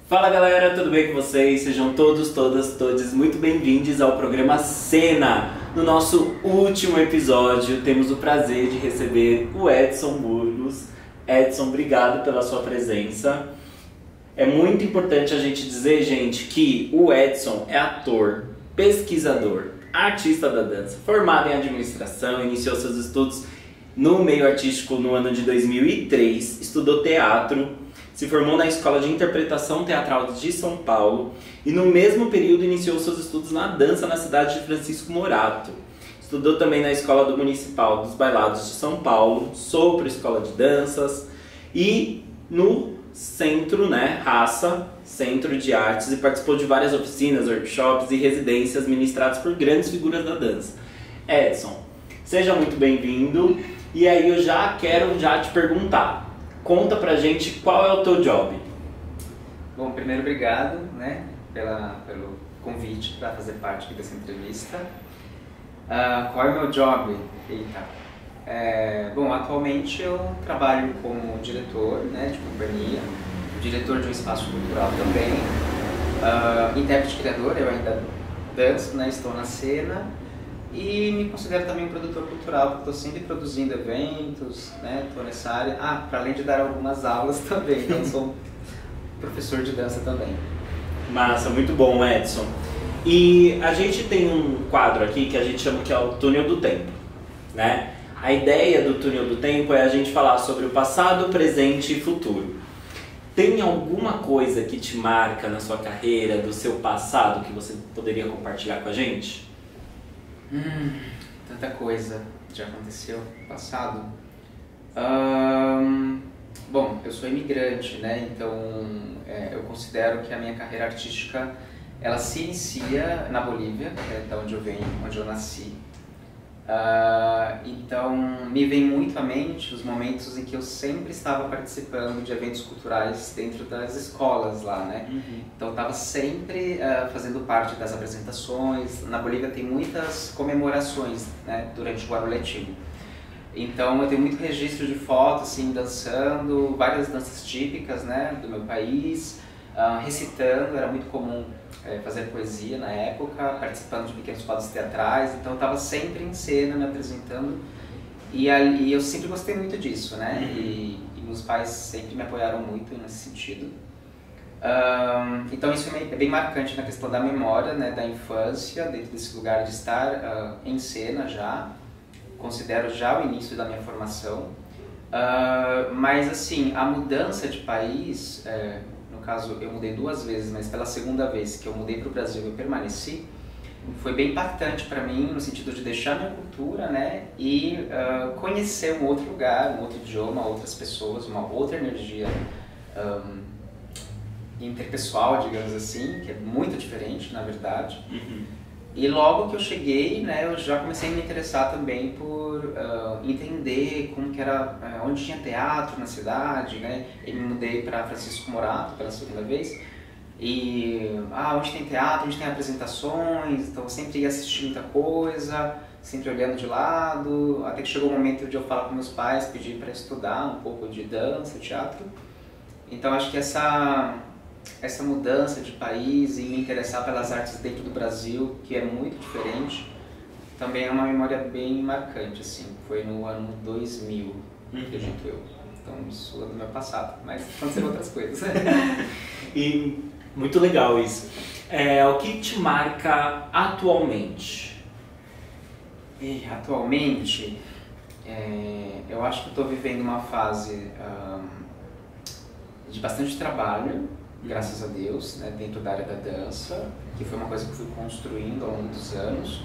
Fala galera, tudo bem com vocês? Sejam todos, todas muito bem-vindos ao programa Cena. No nosso último episódio, temos o prazer de receber o Edson Burgos. Edson, obrigado pela sua presença. É muito importante a gente dizer, gente, que o Edson é ator, pesquisador, artista da dança, formado em administração, iniciou seus estudos no meio artístico no ano de 2003, estudou teatro, se formou na Escola de Interpretação Teatral de São Paulo e no mesmo período iniciou seus estudos na dança na cidade de Francisco Morato. Estudou também na Escola do Municipal dos Bailados de São Paulo, Sopro Escola de Danças e no Centro, Raça, Centro de Artes, e participou de várias oficinas, workshops e residências ministradas por grandes figuras da dança. Edson, seja muito bem-vindo e aí eu já quero te perguntar. Conta pra gente qual é o teu job. Bom, primeiro obrigado, pelo convite para fazer parte aqui dessa entrevista. Qual é o meu job? Bom, atualmente eu trabalho como diretor, de companhia, diretor de um espaço cultural também, intérprete criador, eu ainda danço, estou na cena. E me considero também um produtor cultural, porque estou sempre produzindo eventos, estou nessa área. Para além de dar algumas aulas também, então sou professor de dança também. Massa, muito bom, Edson. E a gente tem um quadro aqui que a gente chama que é o Túnel do Tempo, A ideia do Túnel do Tempo é a gente falar sobre o passado, presente e futuro. Tem alguma coisa que te marca na sua carreira, do seu passado, que você poderia compartilhar com a gente? Tanta coisa já aconteceu no passado. Bom, eu sou imigrante, então eu considero que a minha carreira artística ela se inicia na Bolívia, da onde eu venho, onde eu nasci. Então me vem muito à mente os momentos em que eu sempre estava participando de eventos culturais dentro das escolas lá, Então eu estava sempre fazendo parte das apresentações. Na Bolívia tem muitas comemorações, durante o ano letivo. Então eu tenho muito registro de fotos, assim, dançando, várias danças típicas, do meu país, recitando. Era muito comum fazer poesia na época, participando de pequenos quadros teatrais, então eu estava sempre em cena, me apresentando, e eu sempre gostei muito disso, E meus pais sempre me apoiaram muito nesse sentido. Então isso é bem marcante na questão da memória, da infância, dentro desse lugar de estar em cena já, considero já o início da minha formação, mas assim, a mudança de país, no caso, eu mudei 2 vezes, mas pela segunda vez que eu mudei para o Brasil eu permaneci, foi bem impactante para mim, no sentido de deixar minha cultura, e conhecer um outro lugar, um outro idioma, outras pessoas, uma outra energia interpessoal, digamos assim, que é muito diferente, na verdade. E logo que eu cheguei, eu já comecei a me interessar também por entender como que era, onde tinha teatro na cidade, E me mudei para Francisco Morato pela segunda vez. E onde tem teatro, onde tem apresentações, então eu sempre ia assistir muita coisa, sempre olhando de lado, até que chegou o momento de eu falar com meus pais, pedir para estudar um pouco de dança, teatro. Então acho que essa mudança de país e me interessar pelas artes dentro do Brasil, que é muito diferente, também é uma memória bem marcante, assim. Foi no ano 2000, acredito eu. Então isso é do meu passado, mas aconteceram outras coisas. E muito legal isso. O que te marca atualmente? Atualmente, eu acho que estou vivendo uma fase de bastante trabalho, graças a Deus, dentro da área da dança, que foi uma coisa que eu fui construindo ao longo dos anos,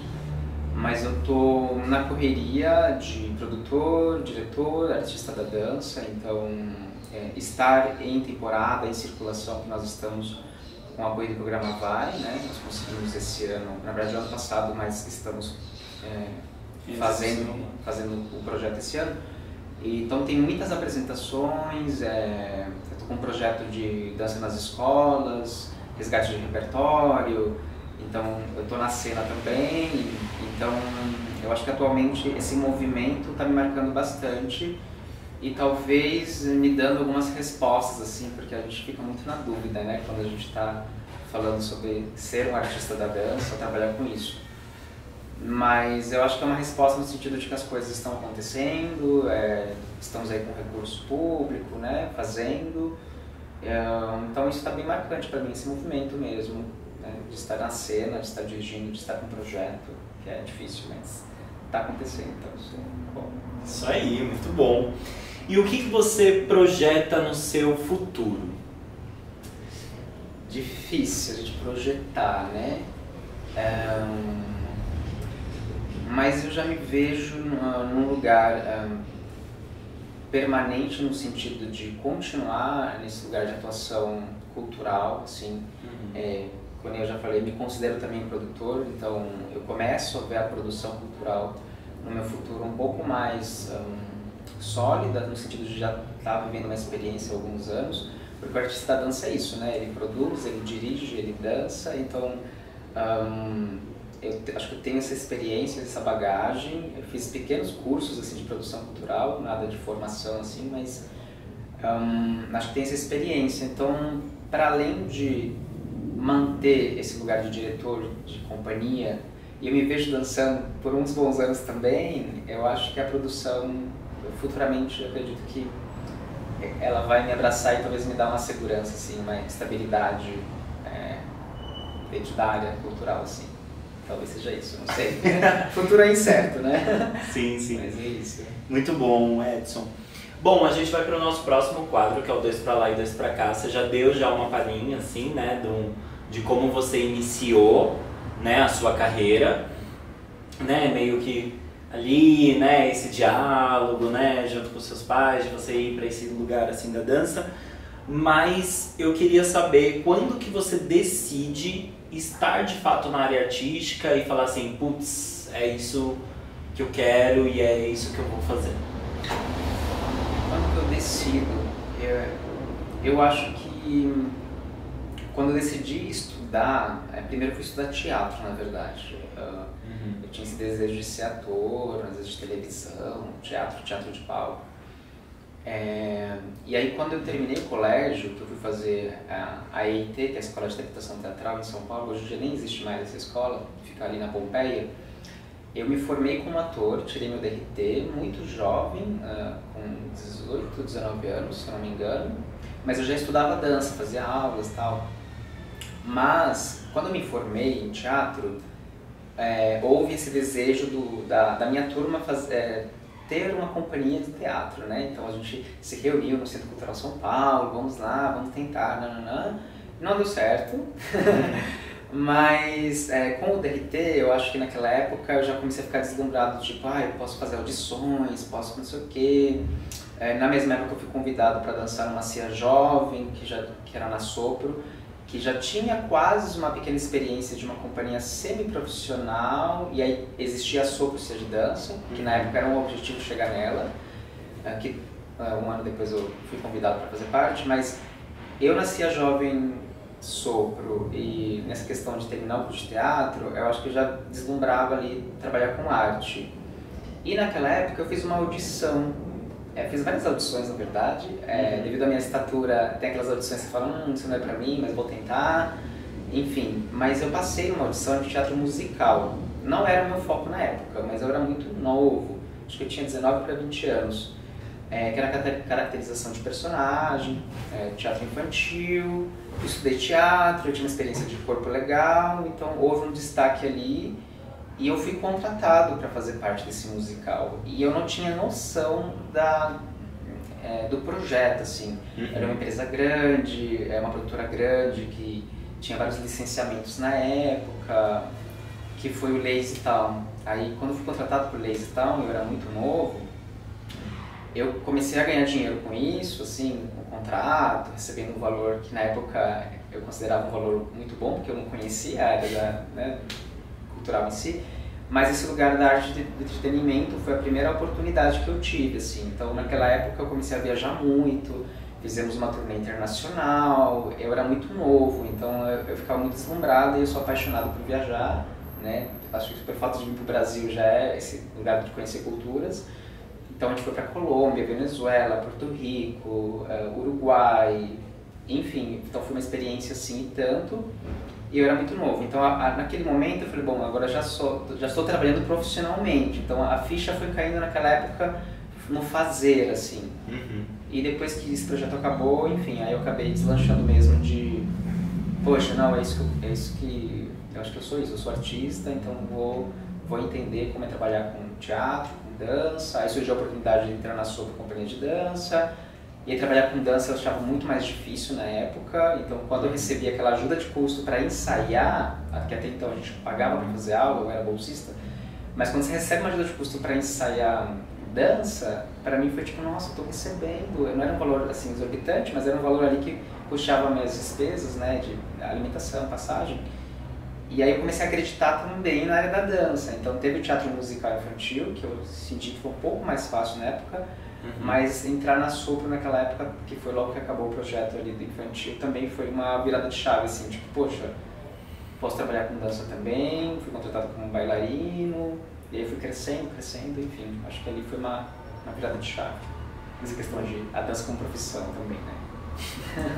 mas eu tô na correria de produtor, diretor, artista da dança, então estar em temporada, em circulação, que nós estamos com o apoio do programa Vai, nós conseguimos esse ano, na verdade ano passado, mas estamos fazendo o projeto esse ano. Então tem muitas apresentações, eu estou com um projeto de dança nas escolas, resgate de repertório, então eu estou na cena também, então acho que atualmente esse movimento está me marcando bastante e talvez me dando algumas respostas, assim, porque a gente fica muito na dúvida, né, quando a gente está falando sobre ser um artista da dança, trabalhar com isso. Mas eu acho que é uma resposta no sentido de que as coisas estão acontecendo, estamos aí com recurso público, né, fazendo. Então isso está bem marcante para mim, esse movimento mesmo, né, de estar na cena, de estar dirigindo, de estar com um projeto, que é difícil, mas está acontecendo, então isso é bom. Isso aí, muito bom. E o que você projeta no seu futuro? Difícil a gente projetar, né? Mas eu já me vejo num lugar permanente no sentido de continuar nesse lugar de atuação cultural, assim. Como eu já falei, me considero também produtor, então eu começo a ver a produção cultural no meu futuro um pouco mais sólida, no sentido de já estar vivendo uma experiência há alguns anos, porque o artista da dança é isso, né? Ele produz, ele dirige, ele dança, então eu acho que eu tenho essa experiência, essa bagagem. Eu fiz pequenos cursos assim, de produção cultural, nada de formação assim, mas acho que tenho essa experiência. Então, para além de manter esse lugar de diretor de companhia, e eu me vejo dançando por uns bons anos também, eu acho que a produção, futuramente, eu acredito que ela vai me abraçar e talvez me dar uma segurança, assim, uma estabilidade dentro da área cultural, assim. Talvez seja isso, não sei. O futuro é incerto, né? Sim, sim. Mas é isso. Muito bom, Edson. Bom, a gente vai para o nosso próximo quadro, que é o 2 para lá e 2 para cá. Você já deu uma palhinha, assim, né, de como você iniciou, né, a sua carreira, né, meio que ali, né, esse diálogo, né, junto com seus pais, de você ir para esse lugar, assim, da dança. Mas eu queria saber quando que você decide estar de fato na área artística e falar assim, putz, é isso que eu quero e é isso que eu vou fazer. Quando eu decido, eu acho que quando eu decidi estudar, primeiro eu fui estudar teatro, na verdade. Eu tinha esse desejo de ser ator, às vezes de televisão, teatro de palco. E aí quando eu terminei o colégio, que eu fui fazer a EIT, que é a Escola de Interpretação Teatral em São Paulo, hoje em dia nem existe mais essa escola, fica ali na Pompeia, eu me formei como ator, tirei meu DRT muito jovem, com 18, 19 anos, se eu não me engano, mas eu já estudava dança, fazia aulas e tal. Mas quando eu me formei em teatro, houve esse desejo da minha turma ter uma companhia de teatro, né? Então a gente se reuniu no Centro Cultural São Paulo, vamos lá, vamos tentar, não deu certo. Mas com o DRT, eu acho que naquela época eu já comecei a ficar deslumbrado, tipo, eu posso fazer audições, posso não sei o quê. Na mesma época eu fui convidado para dançar numa CIA jovem, que era na Sopro, que já tinha quase uma pequena experiência de uma companhia semi-profissional, e aí existia a Sopro CIA de Dança, que na época era um objetivo chegar nela, que um ano depois eu fui convidado para fazer parte, mas eu nasci a jovem Sopro, e nessa questão de terminar o curso de teatro, eu acho que eu já deslumbrava ali trabalhar com arte. E naquela época eu fiz uma audição, fiz várias audições na verdade, devido à minha estatura, tem aquelas audições que você fala, isso não é pra mim, mas vou tentar, enfim. Mas eu passei numa audição de teatro musical, não era o meu foco na época, mas eu era muito novo, acho que eu tinha 19 para 20 anos. Que era caracterização de personagem, teatro infantil, eu estudei teatro, eu tinha uma experiência de corpo legal, então houve um destaque ali e eu fui contratado para fazer parte desse musical. E eu não tinha noção do projeto, assim. Era uma empresa grande, uma produtora grande, que tinha vários licenciamentos na época, que foi o Lazy Town. Aí quando eu fui contratado por Lazy Town, eu era muito novo, eu comecei a ganhar dinheiro com isso, assim, com o contrato, recebendo um valor que na época eu considerava um valor muito bom, porque eu não conhecia a área cultural em si, mas esse lugar da arte de entretenimento foi a primeira oportunidade que eu tive, assim. Então naquela época eu comecei a viajar muito, fizemos uma turnê internacional, eu era muito novo, então eu ficava muito deslumbrado e eu sou apaixonado por viajar, né? Acho que pelo fato de vir para o Brasil já é esse lugar de conhecer culturas. Então a gente foi para Colômbia, Venezuela, Porto Rico, Uruguai, enfim. Então foi uma experiência assim e tanto. E eu era muito novo. Então naquele momento eu falei, bom, agora já estou trabalhando profissionalmente. Então a ficha foi caindo naquela época no fazer, assim. E depois que esse projeto acabou, enfim, aí eu acabei deslanchando mesmo de, poxa, não, é isso que eu acho que eu sou artista, então vou entender como é trabalhar com teatro, com dança. Aí surgiu a oportunidade de entrar na Sopro Companhia de Dança. E aí trabalhar com dança eu achava muito mais difícil na época, então quando eu recebi aquela ajuda de custo para ensaiar, que até então a gente pagava para fazer aula, eu era bolsista, mas quando você recebe uma ajuda de custo para ensaiar dança, para mim foi tipo, nossa, eu tô recebendo, não era um valor assim exorbitante, mas era um valor ali que puxava minhas despesas, né, de alimentação, passagem. E aí eu comecei a acreditar também na área da dança, então teve o teatro musical infantil, que eu senti que foi um pouco mais fácil na época, mas entrar na Sopro naquela época, que foi logo que acabou o projeto ali do infantil, também foi uma virada de chave, assim, tipo, poxa, posso trabalhar com dança também, fui contratado como bailarino, e aí fui crescendo, enfim, acho que ali foi uma virada de chave. Essa questão de a dança como profissão também, né?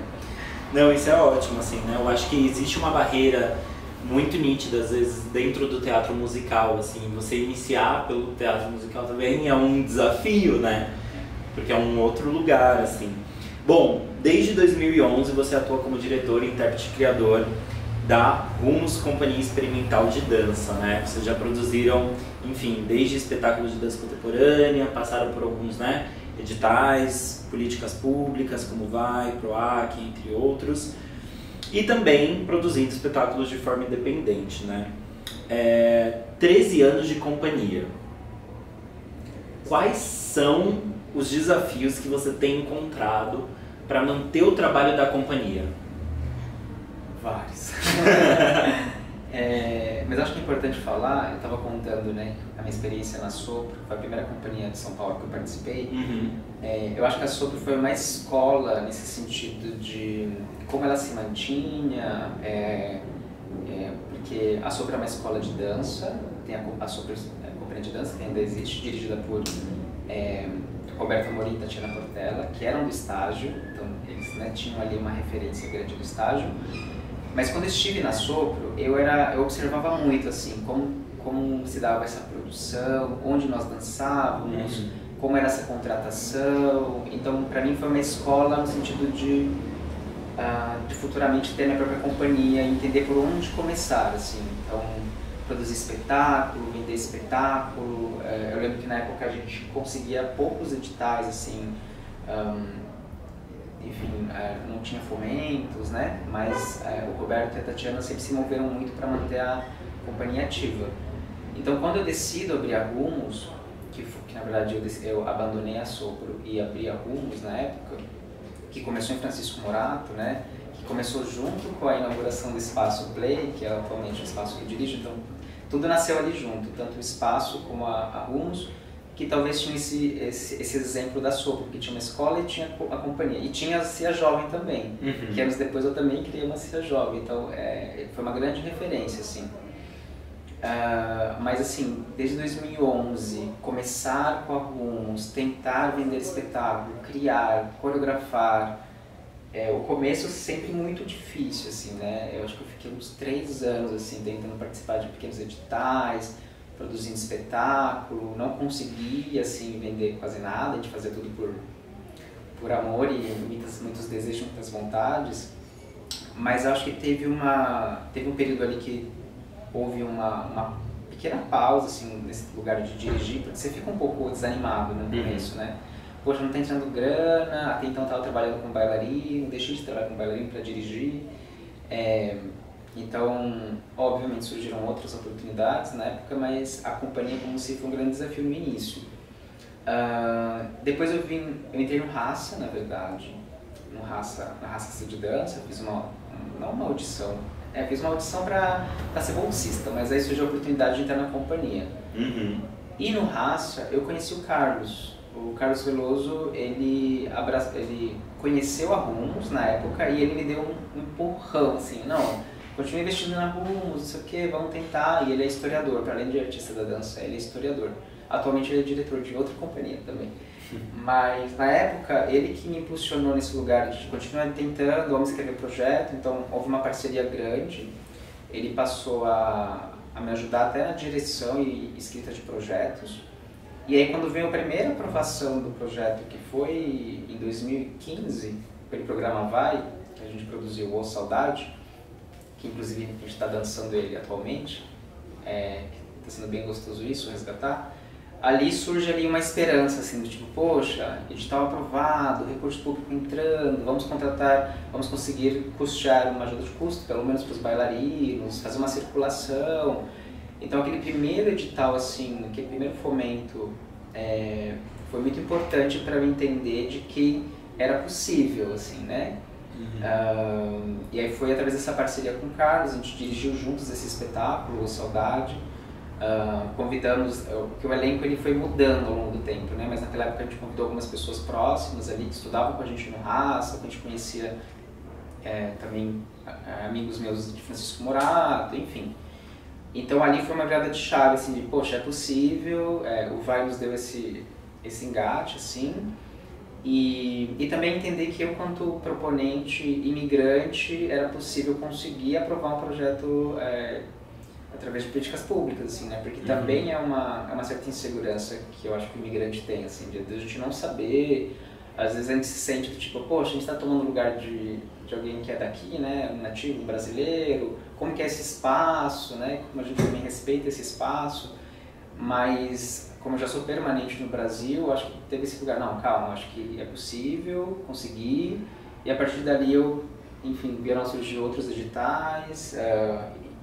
Não, isso é ótimo, assim, né? Eu acho que existe uma barreira muito nítida, às vezes, dentro do teatro musical, assim, você iniciar pelo teatro musical também é um desafio, né? Porque é um outro lugar, assim. Bom, desde 2011 você atua como diretor, intérprete e criador da Rumos Companhia Experimental de Dança, né? Vocês já produziram, enfim, desde espetáculos de dança contemporânea, passaram por alguns, né, editais, políticas públicas como Vai, PROAC, entre outros, e também produzindo espetáculos de forma independente, né? 13 anos de companhia. Quais são os desafios que você tem encontrado para manter o trabalho da companhia? Vários. Mas acho que é importante falar, eu estava contando, né, a minha experiência na Sopro, foi a primeira companhia de São Paulo que eu participei. Eu acho que a Sopro foi uma escola nesse sentido de como ela se mantinha, porque a Sopro é uma escola de dança, tem a Sopro Companhia de Dança, que ainda existe, dirigida por Roberto Amorim e Tatiana Portela, que eram do estágio, então eles, né, tinham ali uma referência grande do estágio. Mas quando eu estive na Sopro, eu observava muito assim, como se dava essa produção, onde nós dançávamos, como era essa contratação. Então, para mim foi uma escola no sentido de futuramente ter minha própria companhia e entender por onde começar, assim. Então, produzir espetáculo, vender espetáculo. Eu lembro que na época a gente conseguia poucos editais, assim, enfim, não tinha fomentos, né? Mas o Roberto e a Tatiana sempre se moveram muito para manter a companhia ativa. Então, quando eu decido abrir a Rumos, que na verdade eu abandonei a Sopro e abri a Rumos na época, que começou em Francisco Morato, né? Que começou junto com a inauguração do Espaço Play, que é atualmente o espaço que eu dirijo. Então, tudo nasceu ali junto, tanto o espaço como a Rumos, que talvez tinha esse exemplo da Sopro, que tinha uma escola e tinha a companhia. E tinha a CIA Jovem também, que anos depois eu também criei uma CIA Jovem, então foi uma grande referência, assim. Mas assim, desde 2011, começar com a Rumos, tentar vender espetáculo, criar, coreografar, o começo sempre muito difícil, assim, né? Eu acho que eu fiquei uns 3 anos, assim, tentando participar de pequenos editais, produzindo espetáculo, não conseguia, assim, vender quase nada, a gente fazia tudo por amor e muitos desejos, muitas vontades, mas acho que teve um período ali que houve uma pequena pausa, assim, nesse lugar de dirigir, porque você fica um pouco desanimado no começo, né? Poxa, não tá entrando grana, até então eu estava trabalhando com bailarino, deixei de trabalhar com bailarino para dirigir. Então, obviamente surgiram outras oportunidades na época, mas a companhia como se foi um grande desafio no início. Depois eu entrei no Raça, na verdade, na Raça de Dança, fiz não uma audição, fiz uma audição para ser bolsista, mas aí surgiu a oportunidade de entrar na companhia. E no Raça eu conheci o Carlos Veloso, ele conheceu a Rumos na época e ele me deu um empurrão, assim, não, continua investindo na Rumos, não sei o que, vamos tentar. E ele é historiador, para além de artista da dança, ele é historiador. Atualmente ele é diretor de outra companhia também. Mas na época, ele que me impulsionou nesse lugar de continuar tentando, vamos escrever projeto, então houve uma parceria grande. Ele passou a me ajudar até na direção e escrita de projetos. E aí quando veio a primeira aprovação do projeto, que foi em 2015, pelo programa Vai, que a gente produziu o Saudade, que inclusive a gente está dançando ele atualmente, está sendo bem gostoso isso, resgatar. Ali surge ali uma esperança, assim, do tipo, poxa, edital aprovado, recurso público entrando, vamos contratar, vamos conseguir custear uma ajuda de custo, pelo menos para os bailarinos, fazer uma circulação. Então aquele primeiro edital, assim, aquele primeiro fomento foi muito importante para eu entender de que era possível, assim, né? E aí foi através dessa parceria com o Carlos, a gente dirigiu juntos esse espetáculo, o Saudade. Convidamos, porque o elenco ele foi mudando ao longo do tempo, né? Mas naquela época a gente convidou algumas pessoas próximas ali que estudavam com a gente no Raça, que a gente conhecia também amigos meus de Francisco Morato, enfim. Então ali foi uma virada de chave, assim, de poxa, é possível, o Vai nos deu esse engate, assim, e também entender que eu, quanto proponente imigrante, era possível conseguir aprovar um projeto através de políticas públicas, assim, né? Porque também é uma certa insegurança que eu acho que o imigrante tem, assim, de a gente não saber, às vezes a gente se sente do tipo, poxa, a gente está tomando lugar de alguém que é daqui, né? Um nativo, um brasileiro, como que é esse espaço, né? Como a gente também respeita esse espaço, mas como eu já sou permanente no Brasil, acho que teve esse lugar, não, calma, acho que é possível conseguir, e a partir dali enfim, vieram a surgir outros editais,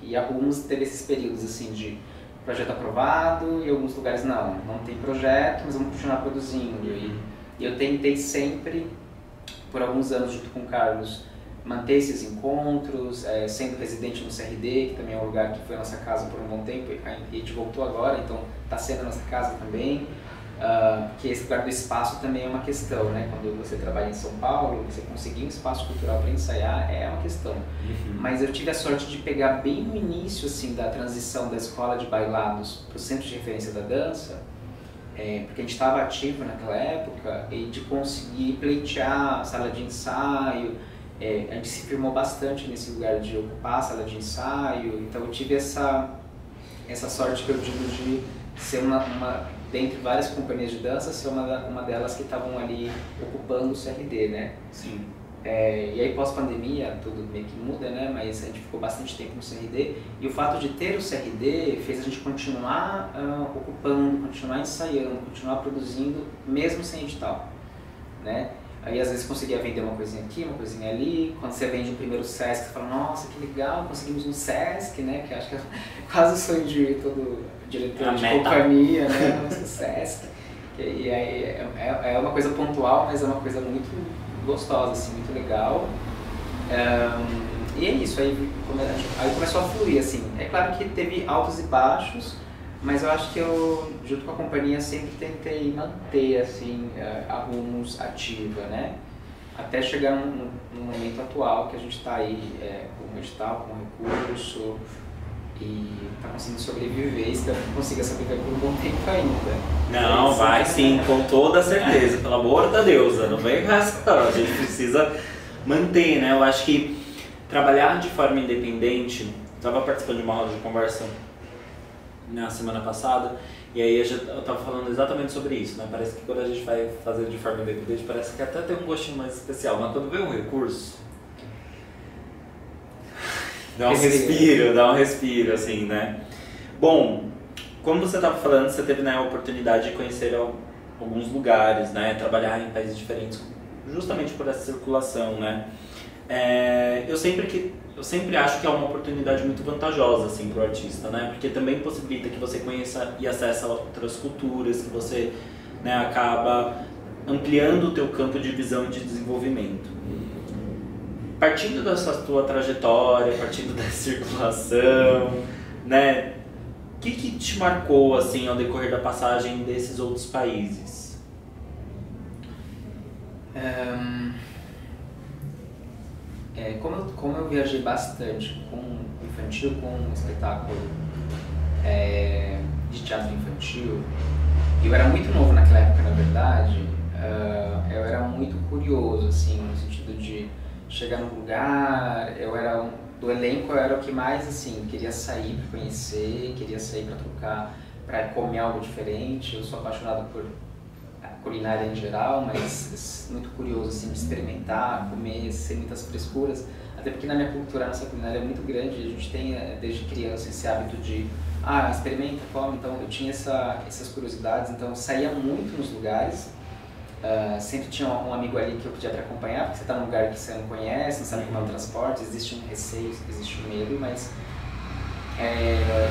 e a Rumos teve esses períodos assim de projeto aprovado e alguns lugares não tem projeto, mas vamos continuar produzindo. E eu tentei sempre, por alguns anos junto com o Carlos, manter esses encontros, sendo residente no CRD, que também é um lugar que foi a nossa casa por um bom tempo, e a gente voltou agora, então está sendo a nossa casa também. Porque esse lugar do espaço também é uma questão, né? Quando você trabalha em São Paulo, você conseguir um espaço cultural para ensaiar é uma questão. Mas eu tive a sorte de pegar bem no início, assim, da transição da escola de bailados para o centro de referência da dança, porque a gente estava ativo naquela época, e de conseguir pleitear a sala de ensaio. A gente se firmou bastante nesse lugar de ocupar a sala de ensaio, então eu tive essa sorte que eu digo de ser dentre várias companhias de dança, ser uma delas que estavam ali ocupando o CRD, né? Sim. E aí pós-pandemia tudo meio que muda, né? Mas a gente ficou bastante tempo no CRD, e o fato de ter o CRD fez a gente continuar ocupando, continuar ensaiando, continuar produzindo, mesmo sem edital, né? Aí às vezes conseguia vender uma coisinha aqui, uma coisinha ali. Quando você vende o primeiro Sesc, você fala, nossa, que legal, conseguimos um Sesc, né? Que acho que é quase o sonho de todo diretor de companhia, né? O Sesc. E aí é uma coisa pontual, mas é uma coisa muito gostosa, assim, muito legal. E é isso, aí começou a fluir, assim. É claro que teve altos e baixos, mas eu acho que eu, junto com a companhia, sempre tentei manter, assim, a Rumos ativa, né? Até chegar no momento atual, que a gente está aí com um edital, com um recurso, e está conseguindo sobreviver, e espero que consiga sobreviver por um bom tempo ainda. Não, vai sim, com toda certeza, pelo amor da deusa, não vem com essa não, a gente precisa manter, né? Eu acho que trabalhar de forma independente, estava participando de uma roda de conversa na semana passada, e aí eu estava falando exatamente sobre isso, né? Parece que quando a gente vai fazer de forma independente, parece que até tem um gostinho mais especial, mas quando vem um recurso, dá um respiro, assim, né? Bom, como você estava falando, você teve, né, a oportunidade de conhecer alguns lugares, né? Trabalhar em países diferentes, justamente por essa circulação, né? Eu sempre acho que é uma oportunidade muito vantajosa, assim, para o artista, né? Porque também possibilita que você conheça e acesse outras culturas, que você, né, acaba ampliando o teu campo de visão e de desenvolvimento. Partindo dessa tua trajetória, partindo da circulação, né? O que te marcou, assim, ao decorrer da passagem desses outros países? como eu viajei bastante com infantil, com um espetáculo de teatro infantil, eu era muito novo naquela época, na verdade, eu era muito curioso, assim, no sentido de chegar num lugar, do elenco eu era o que mais, assim, queria sair para conhecer, queria sair para trocar, para comer algo diferente. Eu sou apaixonado por culinária em geral, mas muito curioso, assim, de experimentar, comer, sem muitas frescuras. Até porque na minha cultura, a nossa culinária é muito grande, a gente tem desde criança esse hábito de experimenta, come. Então eu tinha essas curiosidades, então eu saía muito nos lugares. Sempre tinha um amigo ali que eu pedia para acompanhar, porque você está num lugar que você não conhece, não sabe como é o transporte, existe um receio, existe um medo, mas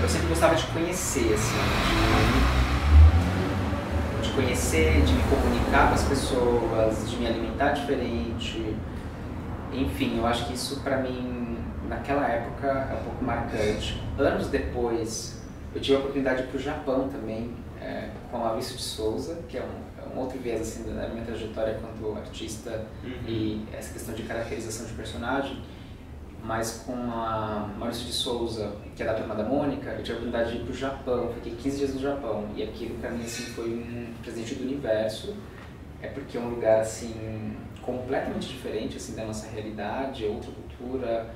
eu sempre gostava de conhecer, assim, de conhecer, de me comunicar com as pessoas, de me alimentar diferente. Enfim, eu acho que isso para mim, naquela época, é um pouco marcante. Anos depois, eu tive a oportunidade de ir para o Japão também, com a Maurício de Souza, que é um outro viés assim, da minha trajetória quanto artista e essa questão de caracterização de personagem. Mas com a Maurício de Souza, que é da Turma da Mônica, eu tive a oportunidade de ir para o Japão, fiquei 15 dias no Japão, e aquilo para mim assim, foi um presente do universo, porque é um lugar assim, completamente diferente assim, da nossa realidade, outra cultura,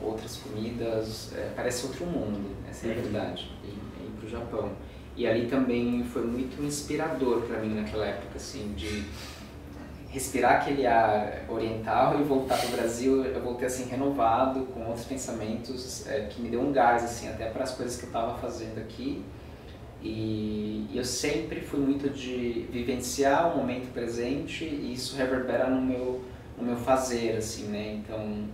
outras comidas, parece outro mundo, essa é a verdade, ir para o Japão. E ali também foi muito inspirador para mim naquela época, assim, de respirar aquele ar oriental e voltar para o Brasil. Eu voltei assim renovado, com outros pensamentos, que me deu um gás assim até para as coisas que eu estava fazendo aqui. E eu sempre fui muito de vivenciar o momento presente, e isso reverbera no meu fazer, assim, né? Então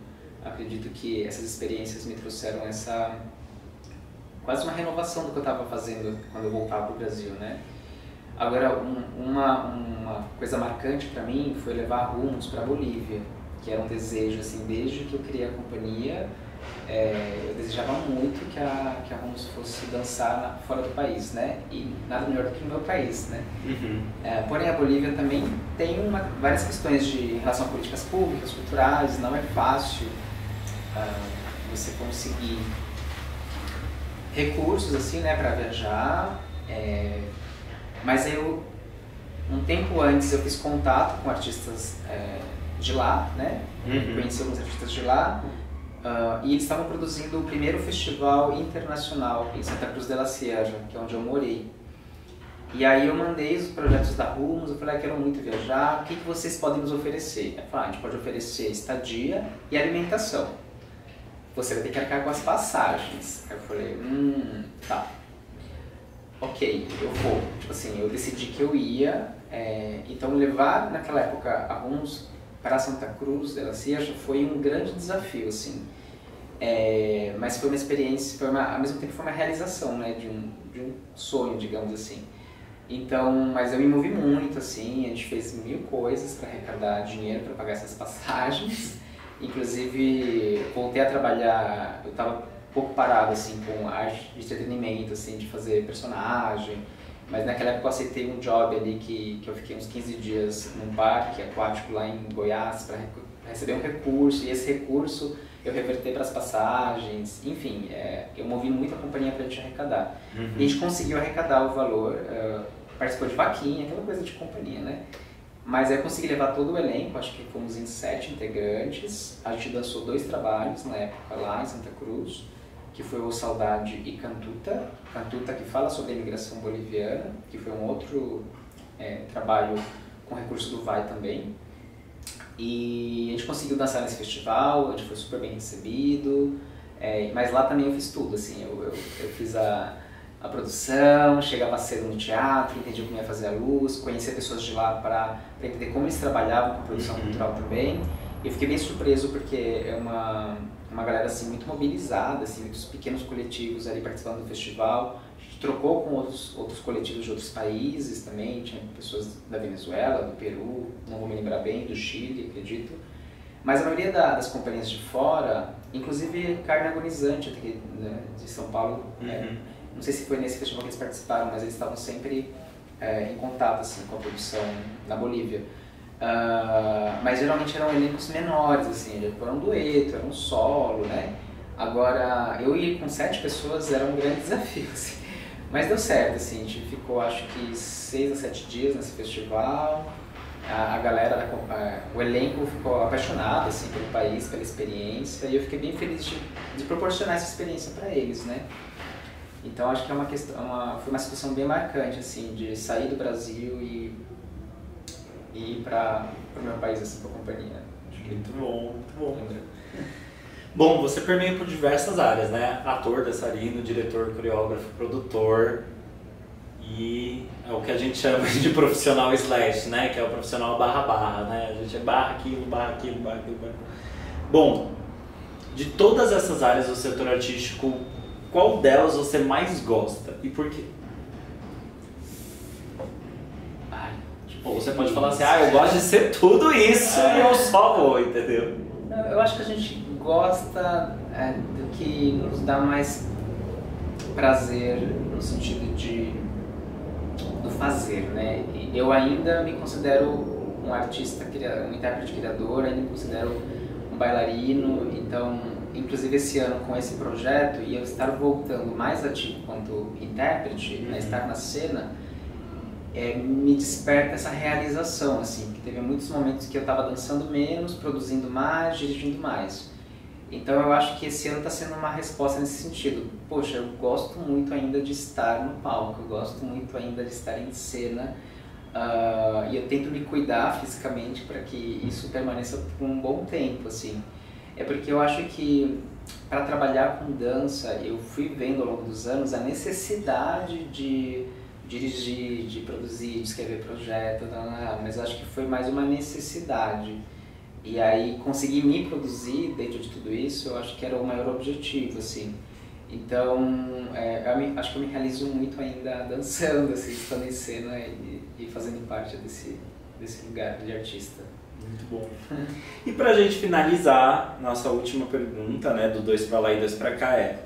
acredito que essas experiências me trouxeram quase uma renovação do que eu estava fazendo quando eu voltava para o Brasil, né? Agora, uma coisa marcante para mim foi levar Rumos para a Bolívia, que era um desejo, assim, desde que eu criei a companhia, eu desejava muito que a Rumos fosse dançar fora do país, né? E nada melhor do que no meu país, né? Porém, a Bolívia também tem várias questões em relação a políticas públicas, culturais, não é fácil você conseguir recursos assim, né, para viajar, mas um tempo antes eu fiz contato com artistas de lá, né, conheci alguns artistas de lá, e eles estavam produzindo o primeiro festival internacional em Santa Cruz de la Sierra, que é onde eu morei. E aí eu mandei os projetos da Rumos, eu falei, quero muito viajar, o que vocês podem nos oferecer? Eu falei, a gente pode oferecer estadia e alimentação. Você vai ter que arcar com as passagens. Aí eu falei, tá. Ok, eu vou. Tipo assim, eu decidi que eu ia. Então levar naquela época a Rumos para Santa Cruz de la Sierra foi um grande desafio, assim. Mas foi uma experiência, ao mesmo tempo foi uma realização, né, de um sonho, digamos assim. Então, mas eu me movi muito, assim, a gente fez 1000 coisas para arrecadar dinheiro para pagar essas passagens. Inclusive, voltei a trabalhar, eu estava um pouco parado assim, com arte de entretenimento, assim, de fazer personagem, mas naquela época eu aceitei um job ali que eu fiquei uns 15 dias num parque aquático lá em Goiás para receber um recurso, e esse recurso eu revertei para as passagens, enfim, eu movi muito a companhia para a gente arrecadar. E a gente conseguiu arrecadar o valor, participou de vaquinha, aquela coisa de companhia, né? Mas aí eu consegui levar todo o elenco, acho que fomos em 7 integrantes. A gente dançou 2 trabalhos na época lá em Santa Cruz, que foi o Saudade e Cantuta. Cantuta, que fala sobre a imigração boliviana, que foi um outro trabalho com recurso do Vai também. E a gente conseguiu dançar nesse festival, a gente foi super bem recebido, mas lá também eu fiz tudo, assim, eu fiz a produção, chegava cedo no teatro, entendia como ia fazer a luz, conhecia pessoas de lá para entender como eles trabalhavam com produção cultural também. E eu fiquei bem surpreso porque é uma galera assim, muito mobilizada, assim, muitos pequenos coletivos ali participando do festival. A gente trocou com outros coletivos de outros países também, tinha pessoas da Venezuela, do Peru, não vou me lembrar bem, do Chile, acredito. Mas a maioria das companhias de fora, inclusive Carne Agonizante, aqui, né, de São Paulo, não sei se foi nesse festival que eles participaram, mas eles estavam sempre em contato assim, com a produção na Bolívia. Mas geralmente eram elencos menores, assim, era um dueto, era um solo, né? Agora, eu ir com 7 pessoas era um grande desafio, assim. Mas deu certo, assim, a gente ficou acho que 6 a 7 dias nesse festival. A galera, o elenco ficou apaixonado assim, pelo país, pela experiência, e eu fiquei bem feliz de proporcionar essa experiência para eles, né? Então acho que é foi uma situação bem marcante, assim, de sair do Brasil e ir para o meu país, assim, com a companhia. Muito bom, muito bom. Bom, você permeia por diversas áreas, né? Ator, dançarino, diretor, coreógrafo, produtor. E é o que a gente chama de profissional slash, né? Que é o profissional barra, né? A gente é barra aquilo, barra aquilo, barra aquilo, barra aquilo. Bom, de todas essas áreas do setor artístico, qual delas você mais gosta e por quê? Ou você pode falar assim, eu gosto de ser tudo isso e eu só vou, entendeu? Eu acho que a gente gosta do que nos dá mais prazer no sentido do fazer, né? Eu ainda me considero um artista, um intérprete criador, ainda me considero um bailarino, então, inclusive esse ano com esse projeto e eu estar voltando mais ativo quanto intérprete, né, estar na cena, me desperta essa realização, assim, porque teve muitos momentos que eu estava dançando menos, produzindo mais, dirigindo mais. Então eu acho que esse ano está sendo uma resposta nesse sentido. Poxa, eu gosto muito ainda de estar no palco, eu gosto muito ainda de estar em cena e eu tento me cuidar fisicamente para que isso permaneça por um bom tempo, assim. É porque eu acho que para trabalhar com dança, eu fui vendo ao longo dos anos a necessidade de dirigir, de produzir, de escrever projeto, mas eu acho que foi mais uma necessidade. E aí conseguir me produzir dentro de tudo isso, eu acho que era o maior objetivo, assim. Então, acho que eu me realizo muito ainda dançando, assim, estando em cena e fazendo parte desse lugar de artista. Muito bom. E pra gente finalizar, nossa última pergunta, né, do 2 pra lá e 2 pra cá é: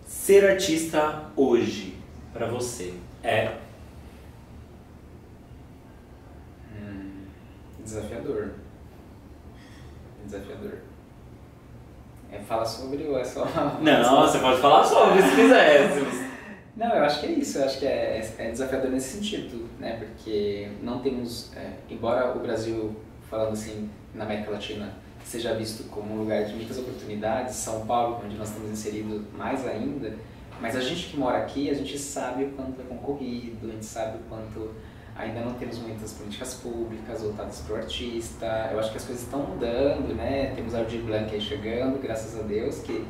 ser artista hoje, pra você, é? Desafiador. Fala sobre ou é só... Não, você pode falar sobre se quiser. Não, eu acho que é isso, eu acho que é desafiador nesse sentido, né? Porque não temos, embora o Brasil, falando assim, na América Latina, seja visto como um lugar de muitas oportunidades, São Paulo, onde nós estamos inseridos mais ainda, mas a gente que mora aqui, a gente sabe o quanto é concorrido, a gente sabe o quanto ainda não temos muitas políticas públicas voltadas para o artista. Eu acho que as coisas estão mudando, né? Temos a Aldir Blanc aí chegando, graças a Deus, que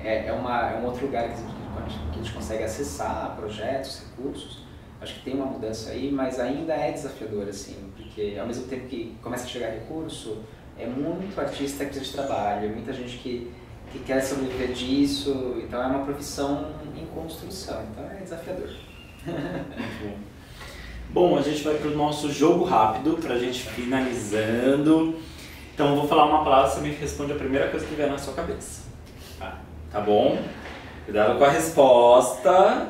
é um outro lugar que a gente consegue acessar projetos, recursos. Acho que tem uma mudança aí, mas ainda é desafiador, assim, porque ao mesmo tempo que começa a chegar recurso, é muito artista que precisa de trabalho, é muita gente que quer sobreviver disso, então é uma profissão em construção, então é desafiador. Bom, a gente vai para o nosso jogo rápido, para a gente finalizando. Então eu vou falar uma palavra, você me responde a primeira coisa que vier na sua cabeça. Tá bom? Cuidado com a resposta.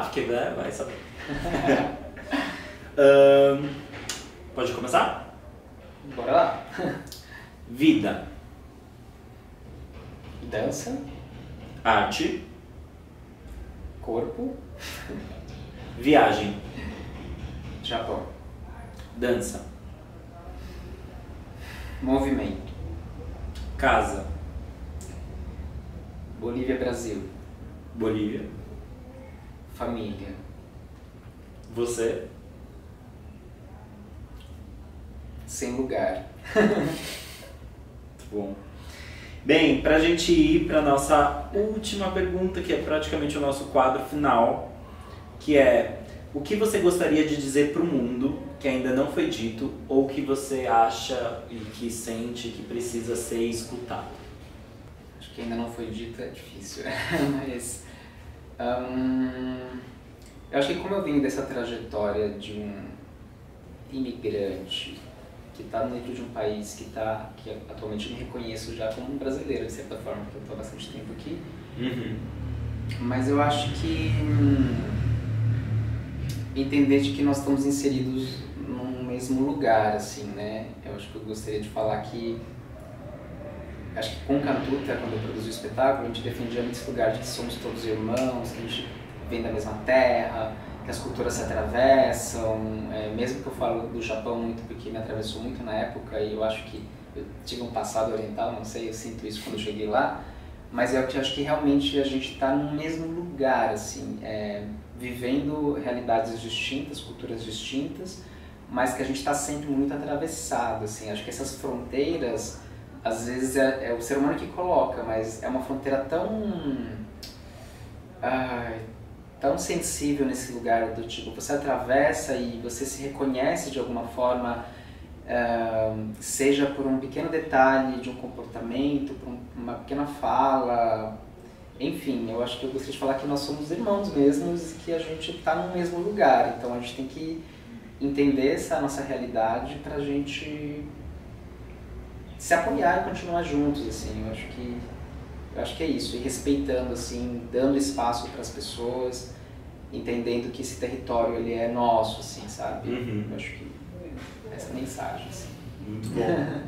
Porque vai saber. Pode começar? Bora lá. Vida. Dança. Arte. Corpo. Viagem. Japão. Dança. Movimento. Casa. Bolívia, Brasil. Bolívia. Família. Você. Sem lugar. Bom. Bem, pra gente ir pra nossa última pergunta, que é praticamente o nosso quadro final, que é: o que você gostaria de dizer pro mundo que ainda não foi dito ou que você acha e que sente que precisa ser escutado? Acho que ainda não foi dito, é difícil, mas eu acho que como eu vim dessa trajetória de um imigrante que está dentro de um país que atualmente eu me reconheço já como um brasileiro, de certa forma, porque eu estou há bastante tempo aqui, mas eu acho que entender de que nós estamos inseridos mesmo lugar, assim, né? Eu acho que eu gostaria de falar que, acho que com Cantuta, quando eu produzi o espetáculo, a gente defendia muito esse lugar de que somos todos irmãos, que a gente vem da mesma terra, que as culturas se atravessam, mesmo que eu falo do Japão muito porque me atravessou muito na época e eu acho que eu tive um passado oriental, não sei, eu sinto isso quando eu cheguei lá, mas eu acho que realmente a gente está no mesmo lugar, assim, vivendo realidades distintas, culturas distintas, mas que a gente está sempre muito atravessado, assim, acho que essas fronteiras, às vezes é o ser humano que coloca, mas é uma fronteira tão sensível nesse lugar do tipo, você atravessa e você se reconhece de alguma forma, seja por um pequeno detalhe de um comportamento, por uma pequena fala, enfim, eu acho que eu gostaria de falar que nós somos irmãos mesmos e que a gente está no mesmo lugar, então a gente tem que entender essa nossa realidade para a gente se apoiar e continuar juntos, assim, eu acho que é isso, e respeitando, assim, dando espaço para as pessoas, entendendo que esse território ele é nosso, assim, sabe? Eu acho que essa mensagem, assim. Muito bom.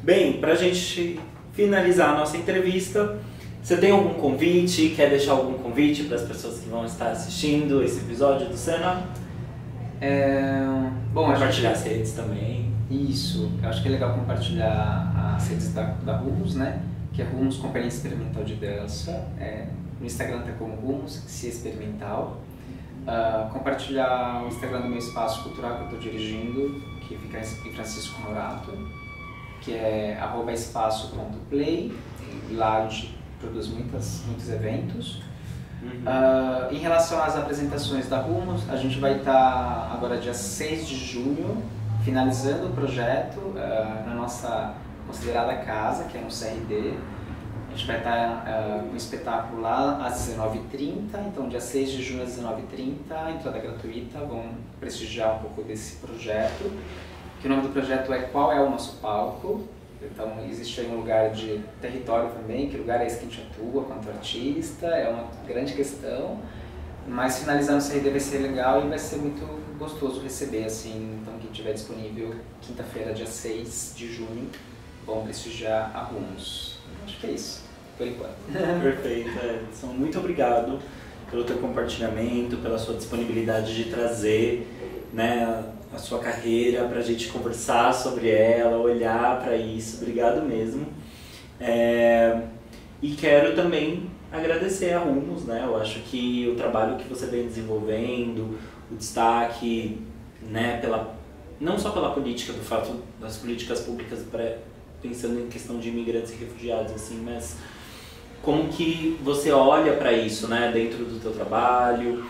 Bem, pra gente finalizar a nossa entrevista, você tem algum convite? Quer deixar algum convite para as pessoas que vão estar assistindo esse episódio do Cena? Bom, compartilhar as redes também. Isso, eu acho que é legal compartilhar as redes da Rumos, né? Que é Rumos Companhia Experimental de Dança. No Instagram tá como Rumos Se Experimental. Compartilhar o Instagram do meu espaço cultural que eu estou dirigindo, que fica em Francisco Morato, que é @espaço.play. Lá a gente produz muitos eventos. Em relação às apresentações da Rumos, a gente vai estar agora dia 6 de junho, finalizando o projeto na nossa considerada casa, que é no CRD. A gente vai estar com um espetáculo lá às 19h30, então dia 6 de junho às 19h30, entrada gratuita, vão prestigiar um pouco desse projeto. Que o nome do projeto é Qual é o Nosso Palco? Então existe aí um lugar de território também, que lugar é esse que a gente atua quanto artista, é uma grande questão. Mas finalizando o CRD vai ser legal e vai ser muito gostoso receber, assim, então quem estiver disponível quinta-feira, dia 6 de junho, vão prestigiar a Rumos. Acho que é isso, por enquanto. Perfeito, Edson. Muito obrigado pelo teu compartilhamento, pela sua disponibilidade de trazer, né, a sua carreira para a gente conversar sobre ela, olhar para isso. Obrigado mesmo. E quero também agradecer a Rumos, né? Eu acho que o trabalho que você vem desenvolvendo, o destaque, né, não só pela política, do fato das políticas públicas pensando em questão de imigrantes e refugiados, assim, mas como que você olha para isso, né, dentro do teu trabalho,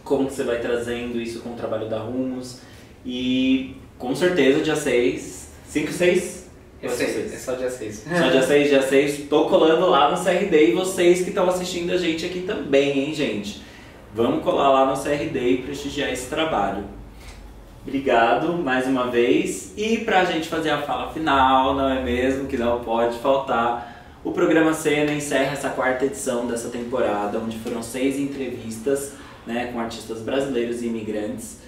como que você vai trazendo isso com o trabalho da Rumos, e com certeza dia 6, 5, 6? É só dia 6. Só dia 6, tô colando lá no CRD, e vocês que estão assistindo a gente aqui também, hein, gente? Vamos colar lá no CRD e prestigiar esse trabalho. Obrigado mais uma vez. E pra gente fazer a fala final, não é mesmo? Que não pode faltar. O programa Cena encerra essa 4ª edição dessa temporada, onde foram 6 entrevistas, né, com artistas brasileiros e imigrantes.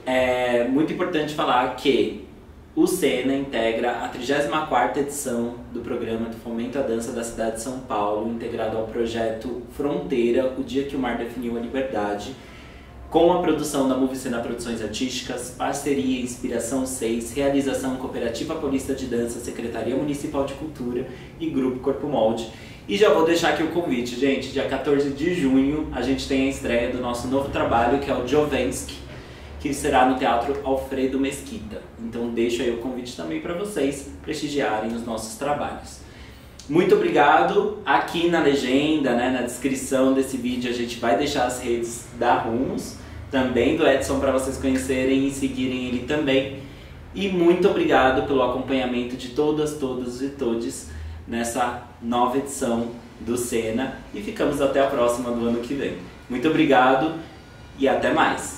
É muito importante falar que o Cena integra a 34ª edição do programa do Fomento à Dança da cidade de São Paulo, integrado ao projeto Fronteira, o dia que o mar definiu a liberdade, com a produção da Movicena Produções Artísticas, parceria Inspiração 6, realização Cooperativa Paulista de Dança, Secretaria Municipal de Cultura e Grupo Corpo Molde. E já vou deixar aqui o convite, gente, dia 14 de junho a gente tem a estreia do nosso novo trabalho, que é o Jovensky, que será no Teatro Alfredo Mesquita. Então deixo aí o convite também para vocês prestigiarem os nossos trabalhos. Muito obrigado. Aqui na legenda, né, na descrição desse vídeo, a gente vai deixar as redes da Rumos, também do Edson, para vocês conhecerem e seguirem ele também. E muito obrigado pelo acompanhamento de todas e todes nessa nova edição do Cena. E ficamos até a próxima do ano que vem. Muito obrigado e até mais!